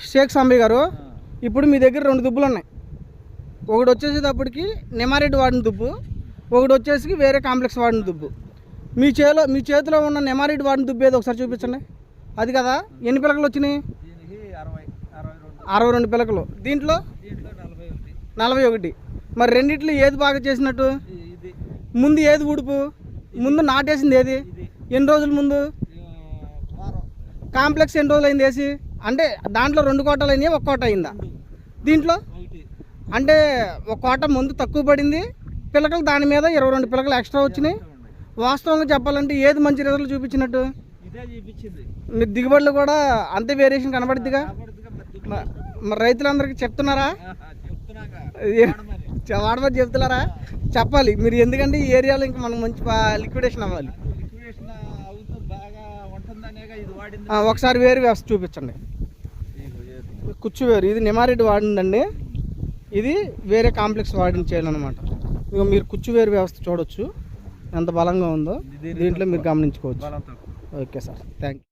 షేక్ సాంబయ్య గారు, ఇప్పుడు మీ దగ్గర 2 దుబ్బులు ఉన్నాయి. ఒకటి వచ్చేసేటప్పటికి నెమారెడ్డి వాడిన దుబ్బు, ఒకటి వచ్చేసి వేరే కాంప్లెక్స్ వాడిన దుబ్బు. మీ చేతిలో ఉన్న నెమారెడ్డి వాడిన దుబ్బు ఏదో ఒకసారి చూపించండి. అది కదా, ఎన్ని పిలకలు వచ్చినాయి? 62 పిలకలు. దీంట్లో 41. మరి రెండిట్లో ఏది బాగా చేసినట్టు? ముందు ఏది ఊడుపు? ముందు నాటేసింది ఏది? ఎన్ని రోజుల ముందు? కాంప్లెక్స్ ఎన్ని రోజులు అయింది వేసి? అంటే దాంట్లో 2 కోటలు అయినాయి, 1 కోట అయిందా? దీంట్లో అంటే 1 కోట ముందు తక్కువ పడింది, పిలకలు దాని మీద 22 పిలకలు ఎక్స్ట్రా వచ్చినాయి. వాస్తవంగా చెప్పాలంటే ఏది మంచి రిజల్ట్ చూపించినట్టు? మీరు దిగుబడులు కూడా అంతే వేరియేషన్ కనబడుద్దిగా. మరి రైతులందరికీ చెప్తున్నారా? వాడమని చెప్తున్నారా? చెప్పాలి మీరు, ఎందుకంటే ఈ ఏరియాలో ఇంకా మనకు మంచి లిక్విడేషన్ అవ్వాలి. ఒకసారి వేరు వ్యవస్థ చూపించండి. కుచ్చు వేరు, ఇది నెమారెడ్డి వాడిందండి, ఇది వేరే కాంప్లెక్స్ వాడిన చేయాలన్నమాట. ఇక మీరు కుచ్చు వేరు వ్యవస్థ చూడొచ్చు ఎంత బలంగా ఉందో, దీంట్లో మీరు గమనించుకోవచ్చు. Okay sir, thank you.